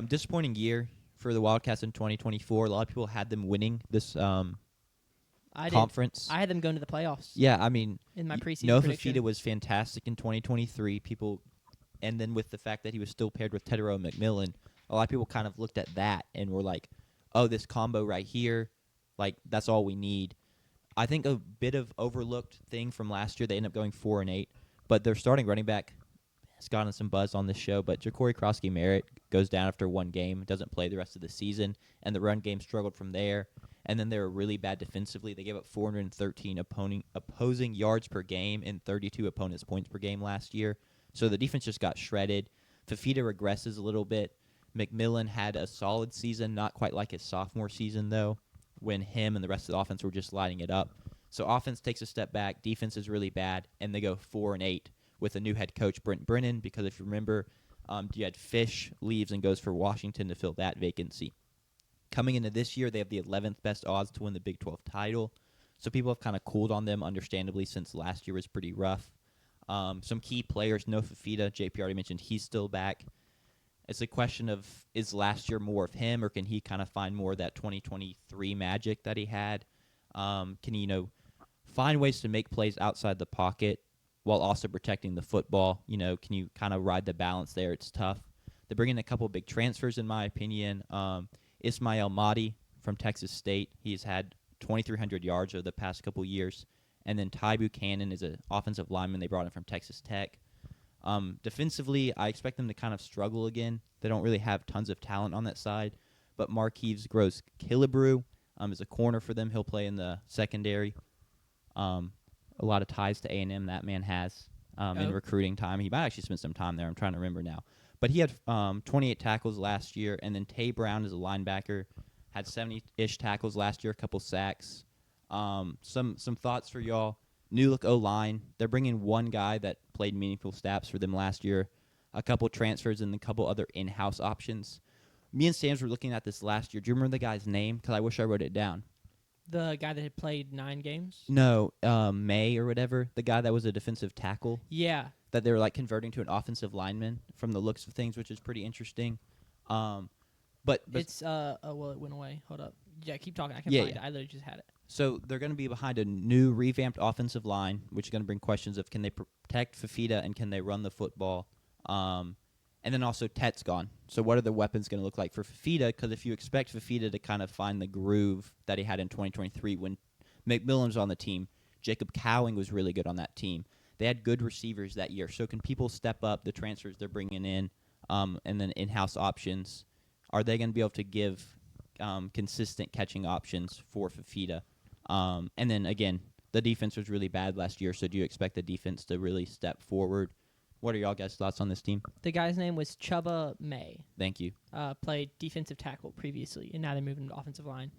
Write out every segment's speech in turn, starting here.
Disappointing year for the Wildcats in 2024. A lot of people had them winning this I did. conference. I had them going to the playoffs. Yeah, I mean, in my preseason Noah prediction. Fifita was fantastic in 2023. And then with the fact that he was still paired with Tedero McMillan, a lot of people kind of looked at that and were like, "Oh, this combo right here, like that's all we need." I think a bit of overlooked thing from last year, they ended up going 4-8, but their starting running back has gotten some buzz on this show. But Ja'Cory Krosky-Merritt goes down after one game, doesn't play the rest of the season, and the run game struggled from there. And then they were really bad defensively. They gave up 413 opposing yards per game and 32 opponents' points per game last year. So the defense just got shredded. Fifita regresses a little bit. McMillan had a solid season, not quite like his sophomore season, though, when him and the rest of the offense were just lighting it up. So offense takes a step back. Defense is really bad, and they go 4-8 with a new head coach, Brent Brennan, because if you remember, you had Fish leaves and goes for Washington to fill that vacancy. Coming into this year, they have the 11th best odds to win the Big 12 title. So people have kind of cooled on them, understandably, since last year was pretty rough. Some key players, Noah Fifita, JP already mentioned, he's still back. It's a question of, is last year more of him, or can he kind of find more of that 2023 magic that he had? Can he, find ways to make plays outside the pocket while also protecting the football? Can you kind of ride the balance there? It's tough. They bring in a couple big transfers, in my opinion. Ismail Mahdi from Texas State. He's had 2,300 yards over the past couple years. And then Ty Buchanan is an offensive lineman they brought in from Texas Tech. Defensively, I expect them to kind of struggle again. They don't really have tons of talent on that side. But Marquise Gross Killebrew is a corner for them. He'll play in the secondary. A lot of ties to A&M that man has in recruiting time. He might actually spend some time there. I'm trying to remember now. But he had 28 tackles last year, and then Tay Brown is a linebacker, had 70-ish tackles last year, a couple sacks. Some thoughts for y'all. New look O-line. They're bringing one guy that played meaningful snaps for them last year, a couple transfers, and a couple other in-house options. Me and Sam's were looking at this last year. Do you remember the guy's name? Because I wish I wrote it down. The guy that had played 9 games? No, May or whatever. The guy that was a defensive tackle. Yeah. That they were like converting to an offensive lineman from the looks of things, which is pretty interesting. But it's well, it went away. Hold up. Yeah, keep talking. I can find it. I literally just had it. So they're going to be behind a new revamped offensive line, which is going to bring questions of can they protect Fifita and can they run the football. And then also Tet's gone. So what are the weapons going to look like for Fifita? Because if you expect Fifita to kind of find the groove that he had in 2023 when McMillan was on the team, Jacob Cowing was really good on that team. They had good receivers that year. So can people step up the transfers they're bringing in and then in-house options? Are they going to be able to give consistent catching options for Fifita? And then, again, the defense was really bad last year, so do you expect the defense to really step forward? What are y'all guys' thoughts on this team? The guy's name was Chubba May. Thank you. Played defensive tackle previously, and now they're moving to offensive line.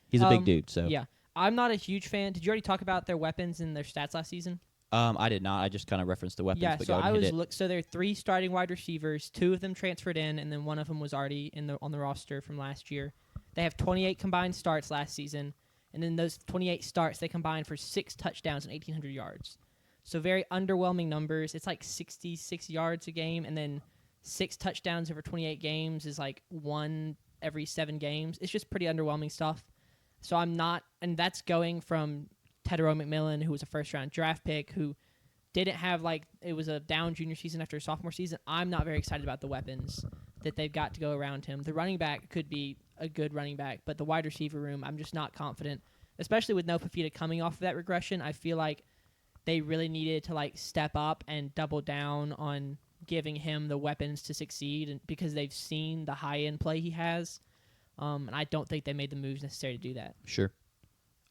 He's a big dude, so. Yeah. I'm not a huge fan. Did you already talk about their weapons and their stats last season? I did not. I just kind of referenced the weapons. Yeah, but so so there are 3 starting wide receivers. 2 of them transferred in, and then one of them was already on the roster from last year. They have 28 combined starts last season, and then those 28 starts they combined for 6 touchdowns and 1,800 yards. So very underwhelming numbers. It's like 66 yards a game, and then 6 touchdowns over 28 games is like 1 every 7 games. It's just pretty underwhelming stuff. So I'm not, and that's going from Tedero McMillan, who was a first-round draft pick, who didn't have, it was a down junior season after a sophomore season. I'm not very excited about the weapons that they've got to go around him. The running back could be a good running back, but the wide receiver room, I'm just not confident, especially with Noah Fifita coming off of that regression. I feel like they really needed to, step up and double down on giving him the weapons to succeed and because they've seen the high-end play he has. And I don't think they made the moves necessary to do that. Sure.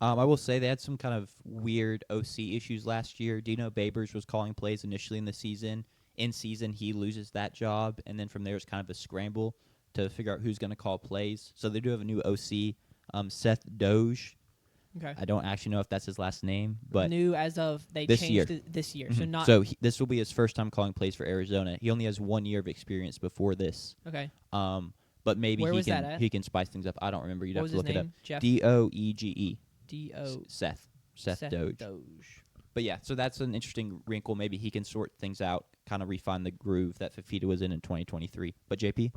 I will say they had some kind of weird OC issues last year. Dino Babers was calling plays initially in the season. In season, he loses that job, and then from there it's kind of a scramble to figure out who's going to call plays. So they do have a new OC, Seth Doge. Okay. I don't actually know if that's his last name, but new as of they changed it this year. Mm-hmm. So not. So this will be his first time calling plays for Arizona. He only has 1 year of experience before this. Okay. But maybe he can spice things up. I don't remember. You'd have to look it up. Jeff? Doege. Seth Doge. But yeah, so that's an interesting wrinkle. Maybe he can sort things out, kind of refine the groove that Fifita was in 2023. But JP?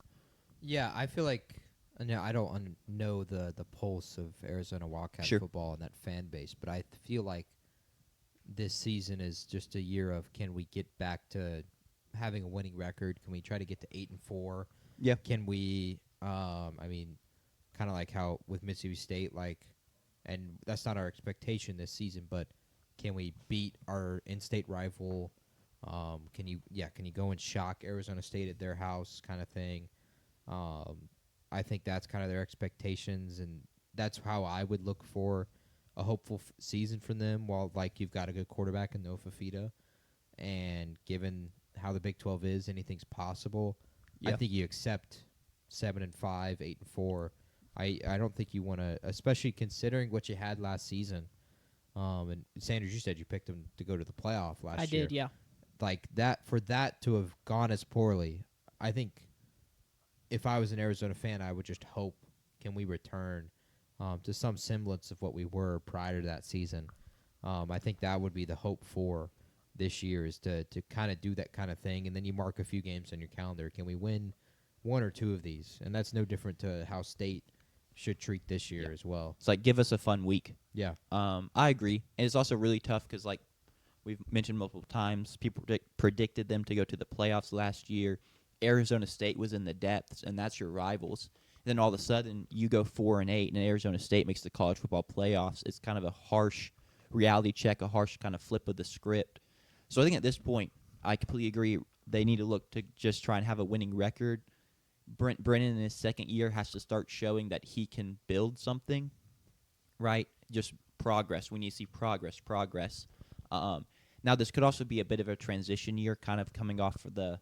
Yeah, I feel like I don't know the pulse of Arizona Wildcats Sure. football and that fan base, but I feel like this season is just a year of can we get back to having a winning record? Can we try to get to 8-4? Yeah. Can we? I mean, kind of like how with Mississippi State, like, and that's not our expectation this season, but can we beat our in-state rival? Can you go and shock Arizona State at their house, kind of thing? I think that's kind of their expectations, and that's how I would look for a hopeful season from them. While like you've got a good quarterback in Fifita, and given how the Big 12 is, anything's possible. Yeah. I think you accept 7-5, 8-4. I don't think you want to, especially considering what you had last season. And Sanders, you said you picked them to go to the playoff last year. I did, yeah. Like that, for that to have gone as poorly, I think if I was an Arizona fan, I would just hope, can we return to some semblance of what we were prior to that season? I think that would be the hope for this year, is to kind of do that kind of thing, and then you mark a few games on your calendar. Can we win one or two of these? And that's no different to how State should treat this year as well. It's like, give us a fun week. Yeah. I agree. And it's also really tough because, like we've mentioned multiple times, people predicted them to go to the playoffs last year. Arizona State was in the depths, and that's your rivals. And then all of a sudden, you go 4-8, and Arizona State makes the college football playoffs. It's kind of a harsh reality check, a harsh kind of flip of the script. So I think at this point, I completely agree. They need to look to just try and have a winning record. Brennan in his second year has to start showing that he can build something, right? Just progress. We need to see progress. Now, this could also be a bit of a transition year, kind of coming off of the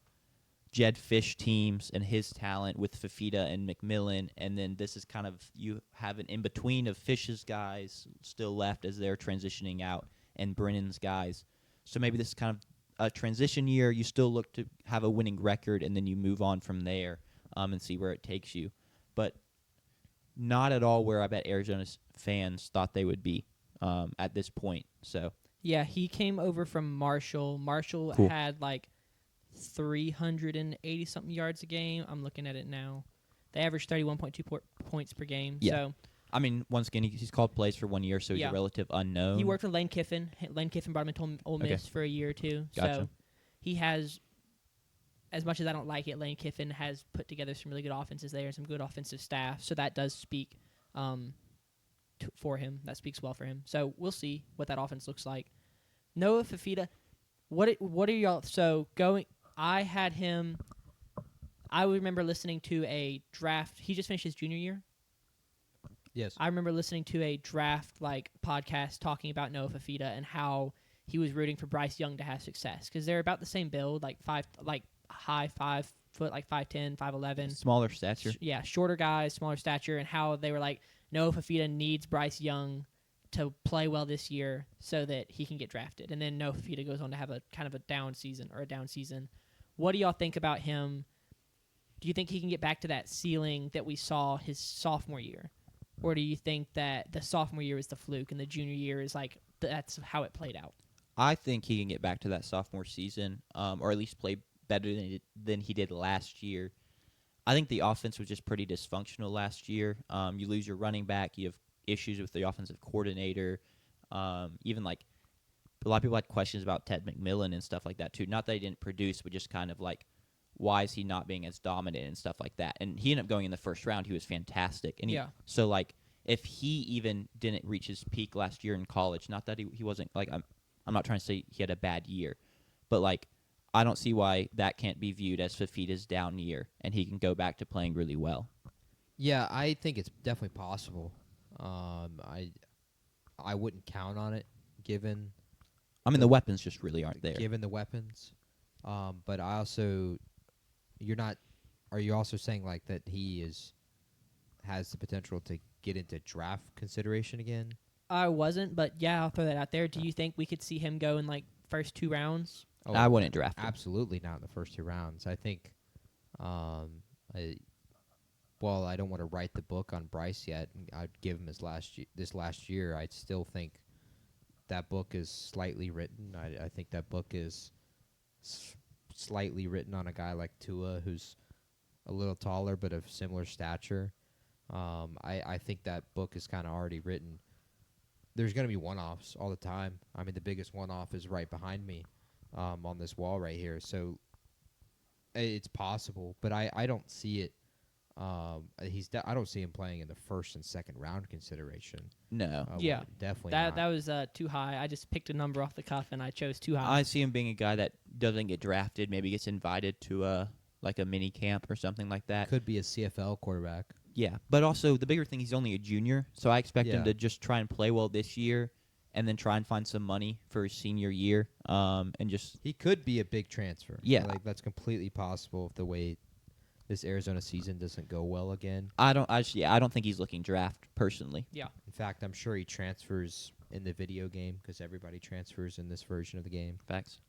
Jed Fish teams and his talent with Fifita and McMillan, and then this is kind of, you have an in-between of Fish's guys still left as they're transitioning out, and Brennan's guys. So maybe this is kind of a transition year. You still look to have a winning record, and then you move on from there and see where it takes you. But not at all where I bet Arizona's fans thought they would be at this point. So Yeah, he came over from Marshall. Marshall Cool. had like 380 something yards a game. I'm looking at it now. They averaged 31.2 points per game. Yeah. So I mean, once again, he's called plays for 1 year, so he's Yeah. a relative unknown. he worked with Lane Kiffin. Lane Kiffin brought him to Ole Miss for a year or two. Gotcha. So he has, as much as I don't like it, Lane Kiffin has put together some really good offenses there and some good offensive staff. So that does speak for him. That speaks well for him. So we'll see what that offense looks like. Noah Fifita, what are y'all? So going, I had him. I remember listening to a draft. He just finished his junior year. Yes. I remember listening to a draft podcast talking about Noah Fifita and how he was rooting for Bryce Young to have success because they're about the same build, high 5 foot, 5'10", 5'11". Smaller stature. Shorter guys, smaller stature, and how they were like, Noah Fifita needs Bryce Young to play well this year so that he can get drafted. And then Noah Fifita goes on to have a kind of a down season. What do y'all think about him? Do you think he can get back to that ceiling that we saw his sophomore year? Or do you think that the sophomore year is the fluke and the junior year is that's how it played out? I think he can get back to that sophomore season, or at least play better than he did last year. I think the offense was just pretty dysfunctional last year. You lose your running back. You have issues with the offensive coordinator. Even a lot of people had questions about Ted McMillan and stuff like that too. Not that he didn't produce, but just kind of why is he not being as dominant and stuff like that? And he ended up going in the first round. He was fantastic. And so if he even didn't reach his peak last year in college, not that he wasn't I'm not trying to say he had a bad year, but I don't see why that can't be viewed as Fifita's down year and he can go back to playing really well. Yeah, I think it's definitely possible. I wouldn't count on it given. I mean, the weapons just really aren't there. Given the weapons, but I also, Are you also saying that he has the potential to get into draft consideration again? I wasn't, but yeah, I'll throw that out there. Do you think we could see him go in first 2 rounds? Oh, I wouldn't draft him. Absolutely not in the first 2 rounds. I think, I don't want to write the book on Bryce yet. I'd give him this last year. I still think that book is slightly written. I think that book is slightly written on a guy like Tua, who's a little taller but of similar stature. I think that book is kind of already written. There's going to be one-offs all the time. I mean, the biggest one-off is right behind me on this wall right here. So it's possible, but I don't see it. I don't see him playing in the first and second round consideration. No. Yeah. Definitely That not. was too high. I just picked a number off the cuff and I chose too high. I see him being a guy that doesn't get drafted, maybe gets invited to like a mini camp or something like that. Could be a CFL quarterback. Yeah, but also the bigger thing, he's only a junior, so I expect him Yeah. to just try and play well this year, and then try and find some money for his senior year, and just He could be a big transfer. Yeah. Like that's completely possible if the way this Arizona season doesn't go well again. I don't think he's looking draft personally. yeah. In fact, I'm sure he transfers in the video game because everybody transfers in this version of the game. Facts.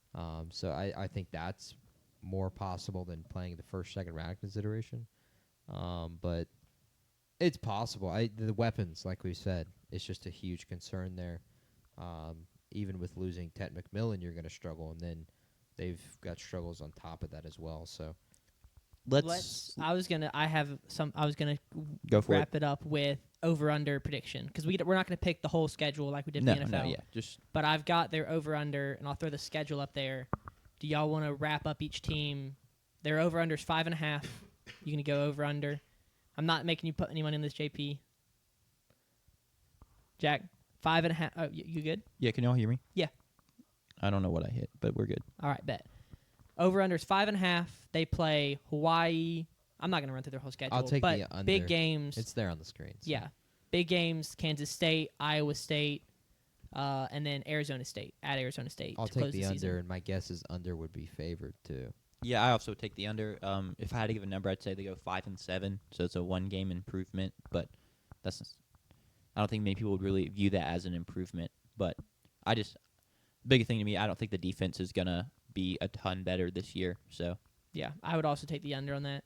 So I think that's more possible than playing the first, second round consideration. But it's possible. The weapons, like we said, it's just a huge concern there. Even with losing Ted McMillan, you're going to struggle, and then they've got struggles on top of that as well. So I was gonna go for wrap it up with over/under prediction because we're not gonna pick the whole schedule like we did No, for the NFL. no, yeah, just But I've got their over/under, and I'll throw the schedule up there. Do y'all want to wrap up each team? Their over/under is 5.5. You gonna go over/under? I'm not making you put any money on this, JP. Jack, 5.5. Oh, you good? yeah. Can y'all hear me? Yeah. I don't know what I hit, but we're good. All right, bet. Over/under is 5.5. They play Hawaii. I'm not gonna run through their whole schedule. I'll take but the under. big games. It's there on the screen. So. Yeah, big games: Kansas State, Iowa State, and then Arizona State at Arizona State. I'll to take close the the under, season. and my guess is under would be favored too. Yeah, I also take the under. If I had to give a number, I'd say they go 5-7, so it's a 1-game improvement. But I don't think many people would really view that as an improvement. But the big thing to me, I don't think the defense is gonna be a ton better this year. So Yeah, I would also take the under on that.